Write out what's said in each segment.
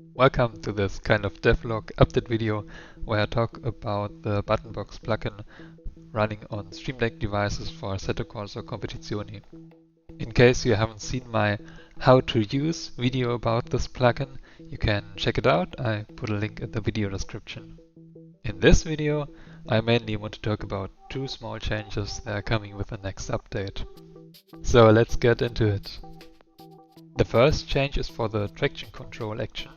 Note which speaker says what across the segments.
Speaker 1: Welcome to this kind of devlog update video where I talk about the Buttonbox plugin running on Stream Deck devices for Assetto Corsa Competizioni. In case you haven't seen my how to use video about this plugin, you can check it out. I put a link in the video description. In this video, I mainly want to talk about two small changes that are coming with the next update. So let's get into it. The first change is for the traction control action,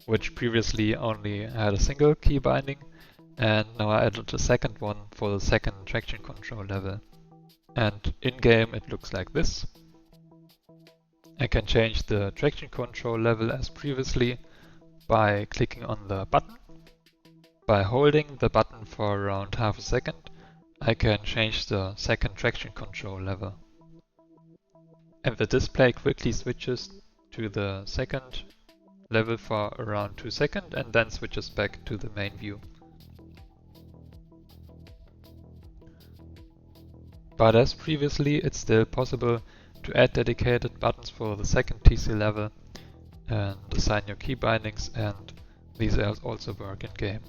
Speaker 1: which previously only had a single key binding, and now I added a second one for the second traction control level. And in-game it looks like this. I can change the traction control level as previously by clicking on the button. By holding the button for around half a second, I can change the second traction control level. And the display quickly switches to the second level for around 2 seconds and then switches back to the main view. But as previously, it's still possible to add dedicated buttons for the second TC level and assign your key bindings, and these also work in game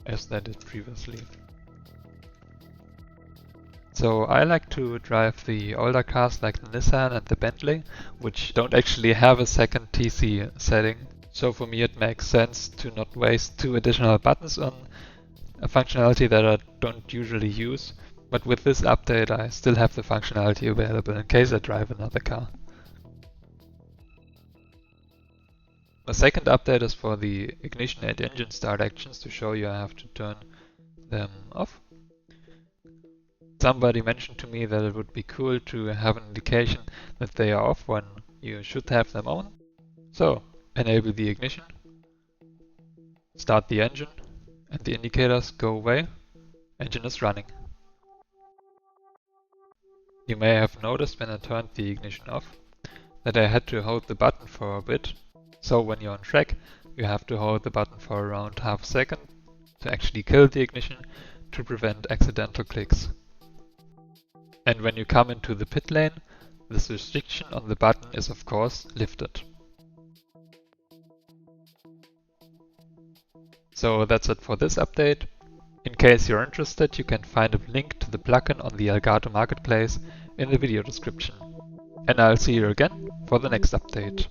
Speaker 1: as they did previously. So I like to drive the older cars like the Nissan and the Bentley, which don't actually have a second TC setting. So for me it makes sense to not waste 2 additional buttons on a functionality that I don't usually use. But with this update I still have the functionality available in case I drive another car. The second update is for the ignition and engine start actions. To show you, I have to turn them off. Somebody mentioned to me that it would be cool to have an indication that they are off when you should have them on. So enable the ignition, start the engine, and the indicators go away. Engine is running. You may have noticed when I turned the ignition off that I had to hold the button for a bit. So when you're on track, you have to hold the button for around half a second to actually kill the ignition to prevent accidental clicks. And when you come into the pit lane, this restriction on the button is of course lifted. So that's it for this update. In case you're interested, you can find a link to the plugin on the Elgato marketplace in the video description. And I'll see you again for the next update.